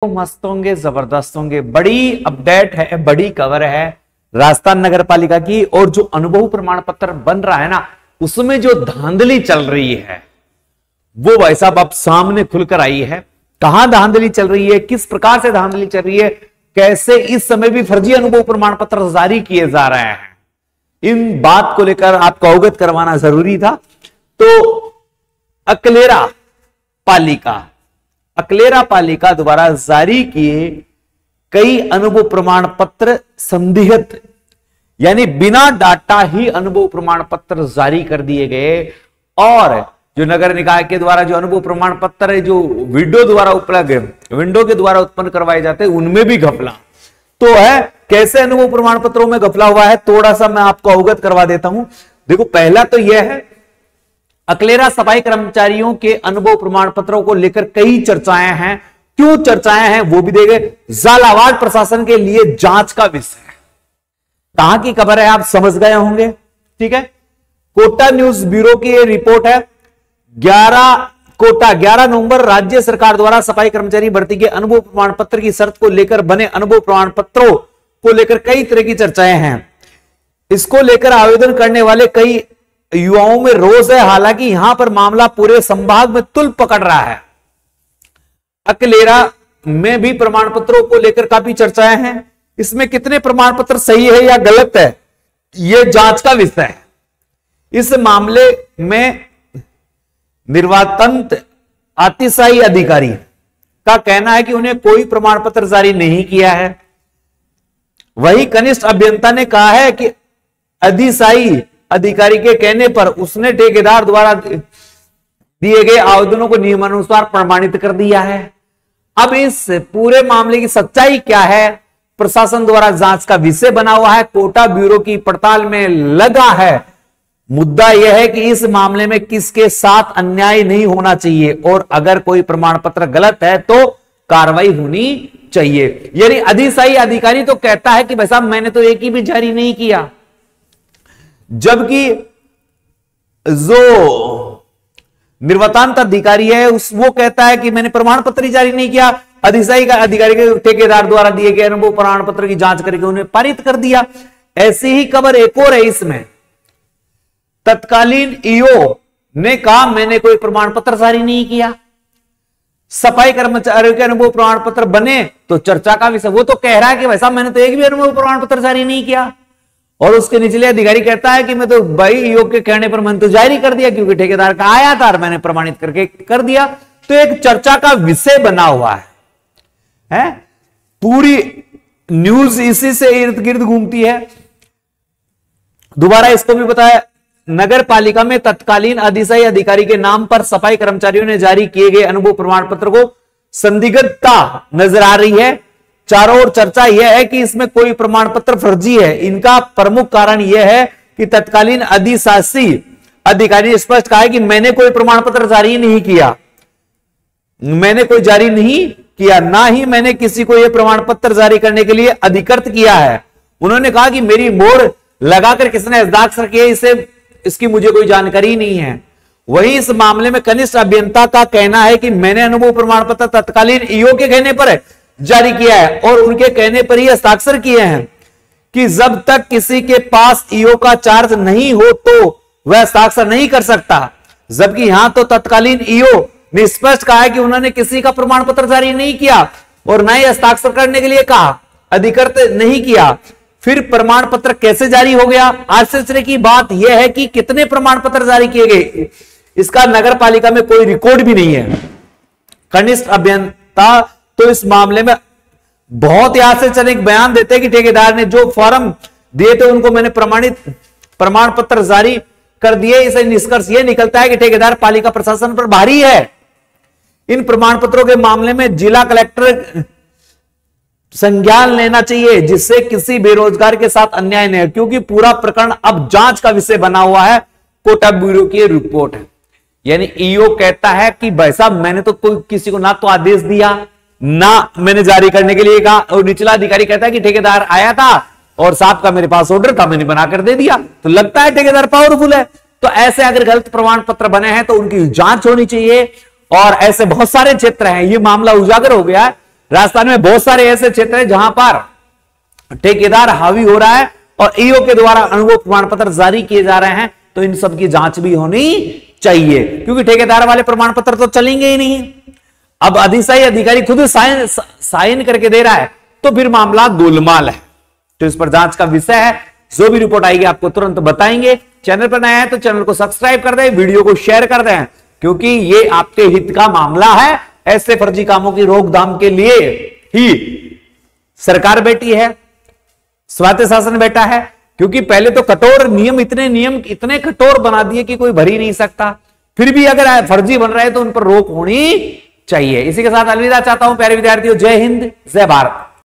मस्त होंगे, जबरदस्त होंगे। बड़ी अपडेट है, बड़ी खबर है राजस्थान नगर पालिका की। और जो अनुभव प्रमाण पत्र बन रहा है ना, उसमें जो धांधली चल रही है वो भाई साहब अब सामने खुलकर आई है। कहां धांधली चल रही है, किस प्रकार से धांधली चल रही है, कैसे इस समय भी फर्जी अनुभव प्रमाण पत्र जारी किए जा रहे हैं, इन बात को लेकर आपको अवगत करवाना जरूरी था। तो अकलेरा पालिका द्वारा जारी किए कई अनुभव प्रमाण पत्र संदिग्ध, यानी बिना डाटा ही अनुभव प्रमाण पत्र जारी कर दिए गए। और जो नगर निकाय के द्वारा जो अनुभव प्रमाण पत्र है, जो विंडो के द्वारा उत्पन्न करवाए जाते हैं, उनमें भी घपला तो है। कैसे अनुभव प्रमाण पत्रों में घपला हुआ है, थोड़ा सा मैं आपको अवगत करवा देता हूं। देखो, पहला तो यह है, अकलेरा सफाई कर्मचारियों के अनुभव प्रमाण पत्रों को लेकर कई चर्चाएं हैं। क्यों चर्चाएं हैं वो भी देंगे। झालावाड़ प्रशासन के लिए जांच का विषय है। कहां की खबर है आप समझ गए होंगे, ठीक है। कोटा न्यूज ब्यूरो की यह रिपोर्ट है। 11 नवंबर राज्य सरकार द्वारा सफाई कर्मचारी भर्ती के अनुभव प्रमाण पत्र की शर्त को लेकर बने अनुभव प्रमाण पत्रों को लेकर कई तरह की चर्चाएं हैं। इसको लेकर आवेदन करने वाले कई युवाओं में रोष है। हालांकि यहां पर मामला पूरे संभाग में तुल पकड़ रहा है। अकलेरा में भी प्रमाण पत्रों को लेकर काफी चर्चाएं हैं। इसमें कितने प्रमाण पत्र सही है या गलत है, यह जांच का विषय है। इस मामले में निर्वाचन आतिशाही अधिकारी का कहना है कि उन्हें कोई प्रमाण पत्र जारी नहीं किया है। वही कनिष्ठ अभियंता ने कहा है कि अधिशाही अधिकारी के कहने पर उसने ठेकेदार द्वारा दिए गए आवेदनों को नियमानुसार प्रमाणित कर दिया है। अब इस पूरे मामले की सच्चाई क्या है, प्रशासन द्वारा जांच का विषय बना हुआ है, कोटा ब्यूरो की पड़ताल में लगा है। मुद्दा यह है कि इस मामले में किसके साथ अन्याय नहीं होना चाहिए, और अगर कोई प्रमाण पत्र गलत है तो कार्रवाई होनी चाहिए। यानी अधिशाही अधिकारी तो कहता है कि भाई साहब मैंने तो एक ही भी जारी नहीं किया, जबकि जो निर्वाचन अधिकारी है वो कहता है कि मैंने प्रमाण पत्र ही जारी नहीं किया। अधिशाही का अधिकारी के ठेकेदार द्वारा दिए गए अनुभव प्रमाण पत्र की जांच करके उन्हें पारित कर दिया। ऐसी ही खबर एक और है। इसमें तत्कालीन ईओ ने कहा मैंने कोई प्रमाण पत्र जारी नहीं किया। सफाई कर्मचारियों के अनुभव प्रमाण पत्र बने तो चर्चा का विषय। वो तो कह रहा है कि भाई साहब मैंने तो एक भी अनुभव प्रमाण पत्र जारी नहीं किया, और उसके निचले अधिकारी कहता है कि मैं तो भाई योग के कहने पर मैंने तो जारी कर दिया, क्योंकि ठेकेदार का आया था और मैंने प्रमाणित करके कर दिया। तो एक चर्चा का विषय बना हुआ है? पूरी न्यूज इसी से इर्द गिर्द घूमती है। दोबारा इसको भी बताया, नगर पालिका में तत्कालीन अधिशाही अधिकारी के नाम पर सफाई कर्मचारियों ने जारी किए गए अनुभव प्रमाण पत्र को संदिग्धता नजर आ रही है। चारों ओर चर्चा यह है कि इसमें कोई प्रमाण पत्र फर्जी है। इनका प्रमुख कारण यह है कि तत्कालीन अधिशासी अधिकारी ने स्पष्ट कहा है कि मैंने कोई प्रमाण पत्र जारी नहीं किया, मैंने कोई जारी नहीं किया, ना ही मैंने किसी को यह प्रमाण पत्र जारी करने के लिए अधिकृत किया है। उन्होंने कहा कि मेरी मोहर लगाकर किसने हस्ताक्षर किए इसकी मुझे कोई जानकारी नहीं है। वही इस मामले में कनिष्ठ अभियंता का कहना है कि मैंने अनुभव प्रमाण पत्र तत्कालीन ईओ के कहने पर जारी किया है, और उनके कहने पर ही हस्ताक्षर किए हैं कि जब तक किसी के पास ईओ का चार्ज नहीं हो तो वह हस्ताक्षर नहीं कर सकता। जबकि यहां तो तत्कालीन ईओ ने स्पष्ट कहा है कि उन्होंने किसी का प्रमाण पत्र जारी नहीं किया और न ही हस्ताक्षर करने के लिए कहा, अधिकृत नहीं किया। फिर प्रमाण पत्र कैसे जारी हो गया? आश्चर्य की बात यह है कि कितने प्रमाण पत्र जारी किए गए इसका नगर पालिका में कोई रिकॉर्ड भी नहीं है। कनिष्ठ अभियंता तो इस मामले में बहुत ही आश्चर्यजनक बयान देते हैं कि ठेकेदार ने जो फॉर्म दिए थे उनको मैंने प्रमाण पत्र जारी कर दिए। इसे निष्कर्ष यह निकलता है कि ठेकेदार पालिका प्रशासन पर भारी है। इन प्रमाण पत्रों के मामले में जिला कलेक्टर संज्ञान लेना चाहिए, जिससे किसी बेरोजगार के साथ अन्याय नहीं है, क्योंकि पूरा प्रकरण अब जांच का विषय बना हुआ है। कोटा ब्यूरो की रिपोर्ट है। यानी ईओ कहता है कि भाई साहब मैंने तो कोई किसी को ना तो आदेश दिया, ना मैंने जारी करने के लिए कहा, और निचला अधिकारी कहता है कि ठेकेदार आया था और साहब का मेरे पास ऑर्डर था, मैंने बनाकर दे दिया। तो लगता है ठेकेदार पावरफुल है। तो ऐसे अगर गलत प्रमाण पत्र बने हैं तो उनकी जांच होनी चाहिए। और ऐसे बहुत सारे क्षेत्र हैं, ये मामला उजागर हो गया है। राजस्थान में बहुत सारे ऐसे क्षेत्र हैं जहां पर ठेकेदार हावी हो रहा है और ईओ के द्वारा अनुभव प्रमाण पत्र जारी किए जा रहे हैं, तो इन सब की जांच भी होनी चाहिए, क्योंकि ठेकेदार वाले प्रमाण पत्र तो चलेंगे ही नहीं। अब अधिशासी अधिकारी खुद साइन करके दे रहा है तो फिर मामला गोलमाल है। तो इस पर जांच का विषय है, जो भी रिपोर्ट आएगी आपको तुरंत बताएंगे। चैनल पर नया है तो चैनल को सब्सक्राइब कर दें, वीडियो को शेयर कर दें, क्योंकि ये आपके हित का मामला है। ऐसे फर्जी कामों की रोकथाम के लिए ही सरकार बैठी है, स्वायत्त शासन बैठा है। क्योंकि पहले तो कठोर नियम इतने कठोर बना दिए कि कोई भर ही नहीं सकता, फिर भी अगर फर्जी बन रहे हैं तो उन पर रोक होनी चाहिए। इसी के साथ अलविदा चाहता हूं प्यारे विद्यार्थियों। जय हिंद, जय भारत।